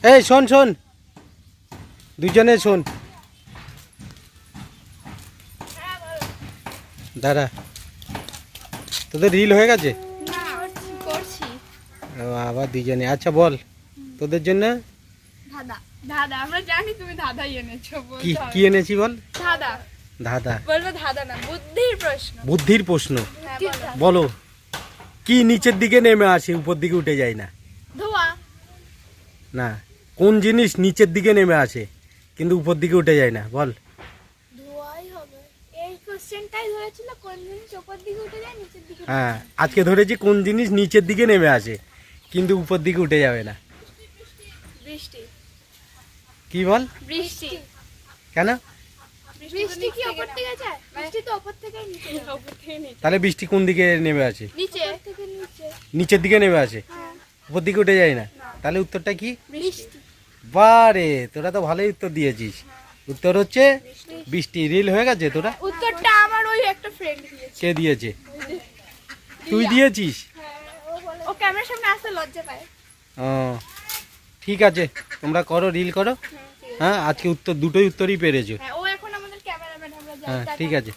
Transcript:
এই শোন শোন, দুজনে শোন। দাঁড়া, তোদের রিল হয়ে গেছে? না করছি। আবার দুজনে, আচ্ছা বল তোদের জন্য দাদা দাদা আমরা জানি তুমি দাদাই এনেছো। কি কি এনেছি বল। দাদা দাদা বলবো, দাদা না, বুদ্ধির প্রশ্ন। বুদ্ধির প্রশ্ন। হ্যাঁ, বলো। বলো, কি নিচের দিকে নেমে আসে উপর দিকে উঠে যায় না? ধোয়া। না, কোন জিনিস নিচের দিকে নেমে আসে কিন্তু উপর দিকে উঠে যায় না? বল। ধোয়াই হবে। এই কোশ্চেনটাই ধরেছিল, কোন জিনিস উপর দিকে উঠে যায় নিচের দিকে? হ্যাঁ, আজকে ধরেছি কোন জিনিস নিচের দিকে নেমে আসে কিন্তু উপর দিকে উঠে যাবে না। বৃষ্টি। কি বল? বৃষ্টি। কেন? বৃষ্টি কি উপর থেকে যায়? বৃষ্টি তো উপর থেকে নিচে যায়। উপর থেকে নিচে। তাহলে বৃষ্টি কোন দিকে নেমে আসে? নিচে থেকে নিচে। নিচের দিকে নেমে আসে, হ্যাঁ, উপর দিকে উঠে যায় না। তাহলে উত্তরটা কি? বৃষ্টি। বারে, তোরা তো ভালোই উত্তর দিয়েছিস। উত্তর হচ্ছে বৃষ্টি। রিল হয়ে গেছে তোরা? উত্তরটা আমার ওই একটা ফ্রেন্ড দিয়েছে। কে দিয়েছে? তুই দিয়েছিস? ও ক্যামেরার সামনে আসতে লজ্জা পায়। ও ঠিক আছে, তোমরা করো, রিল করো। হ্যাঁ, আজকে উত্তর দুটোই উত্তরই পেরেছো। হ্যাঁ, ও এখন আমাদের ক্যামেরাম্যান। আমরা যাই। হ্যাঁ টাটা। ঠিক আছে।